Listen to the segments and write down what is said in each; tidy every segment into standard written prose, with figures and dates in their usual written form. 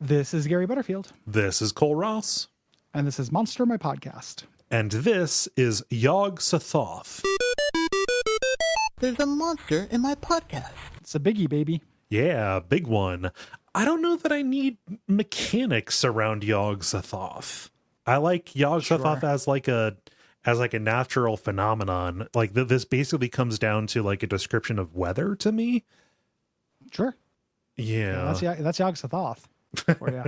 This is Gary Butterfield. This is Cole Ross. And this is Monster, my podcast. And this is Yog-Sothoth. There's a monster in my podcast. It's a biggie, baby. Yeah, big one. I don't know that I need mechanics around Yog-Sothoth. I like Yog-Sothoth as like a natural phenomenon. Like this basically comes down to like a description of weather to me. Sure. Yeah. That's Yog-Sothoth for you.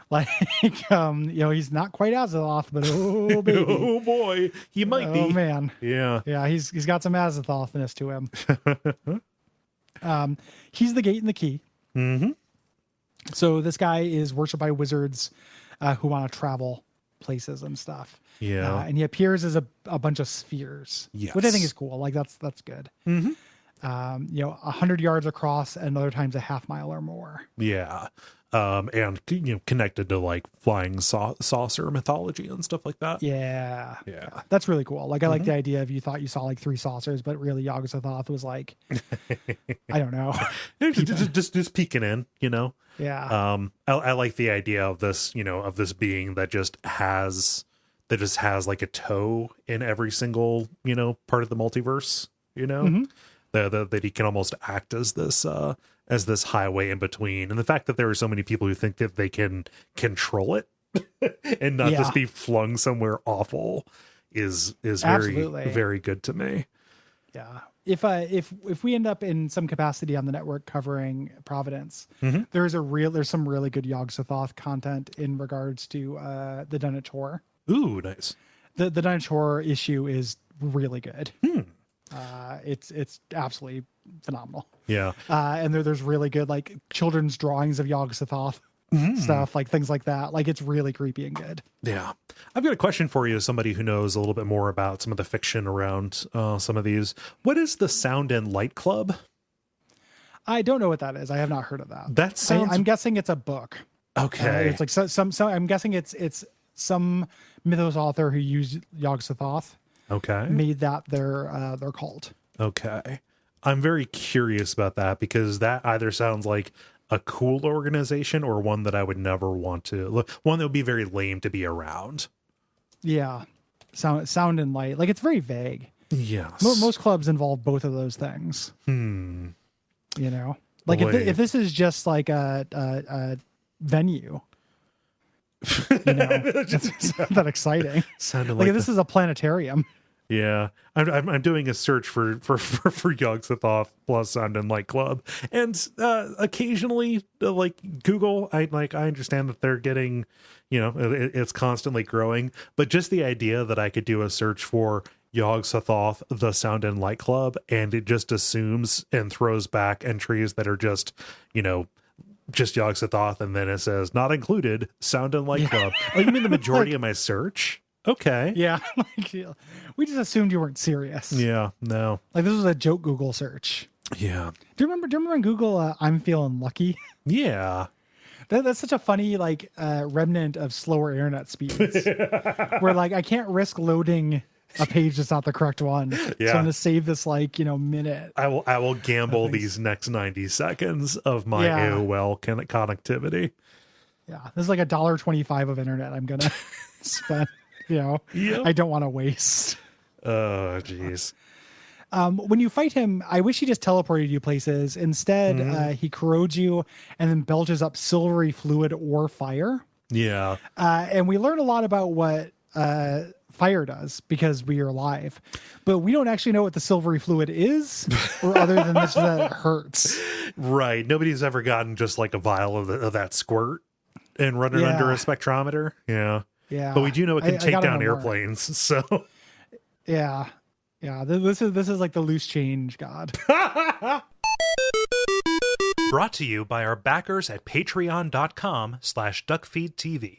Like, he's not quite Azathoth, but oh, baby. Oh, boy. He might be. Oh, man. Yeah. Yeah, he's got some Azathothness to him. He's the gate and the key. Mm-hmm. So this guy is worshipped by wizards who want to travel places and stuff. Yeah. And he appears as a bunch of spheres, yes. which I think is cool. Like that's good. Mm-hmm. 100 yards across and other times a half mile or more. Yeah. And connected to like flying saucer mythology and stuff like that. Yeah. That's really cool. Like I like the idea of you thought you saw like 3 saucers, but really Yog-Sothoth was like, I don't know, just peeking in, Yeah. I like the idea of this, of this being that just has like a toe in every single, part of the multiverse, that he can almost act as this highway in between. And the fact that there are so many people who think that they can control it and not just be flung somewhere awful is very, very good to me. Yeah. If we end up in some capacity on the network covering Providence, there's some really good Yog-Sothoth content in regards to the Dunwich Horror. Ooh, nice. The Dunwich Horror issue is really good. It's absolutely phenomenal. Yeah. And there's really good like children's drawings of Yog-Sothoth stuff, like things like that. Like it's really creepy and good. Yeah. I've got a question for you as somebody who knows a little bit more about some of the fiction around some of these. What is the Sound and Light Club? I don't know what that is. I have not heard of that. That sounds... I'm guessing it's a book. Okay. It's like some I'm guessing it's some mythos author who used Yog-Sothoth. Okay. Made that their cult. Okay. I'm very curious about that because that either sounds like a cool organization or one that I would never want to look. One that would be very lame to be around. Yeah. Sound and light. Like it's very vague. Yes. Most clubs involve both of those things. Like if this is just like a venue, it's not that exciting. Sounded like this is a planetarium. Yeah, I'm doing a search for Yog-Sothoth plus Sound and Light Club, and occasionally like Google, I understand that they're getting, it's constantly growing, but just the idea that I could do a search for Yog-Sothoth, the Sound and Light Club, and it just assumes and throws back entries that are just, just Yog-Sothoth, and then it says not included Sound and Light Club. Oh, you mean the majority of my search? Okay. Yeah. We just assumed you weren't serious. Yeah. No. Like this was a joke Google search. Yeah. Do you remember in Google, I'm feeling lucky? Yeah. That's such a funny, remnant of slower internet speeds where I can't risk loading a page that's not the correct one. Yeah. So I'm going to save this minute. I will gamble these next 90 seconds of my AOL connectivity. Yeah. This is like $1.25 of internet I'm going to spend. I don't want to waste. Oh, geez. When you fight him, I wish he just teleported you places. Instead, he corrodes you and then belches up silvery fluid or fire. Yeah. And we learn a lot about what fire does because we are live, but we don't actually know what the silvery fluid is, or other than this, that it hurts. Right. Nobody's ever gotten just like a vial of that squirt and run it under a spectrometer. Yeah. Yeah, but we do know it can take down airplanes. So, yeah. This is like the loose change god. Brought to you by our backers at patreon.com/Duckfeed.tv.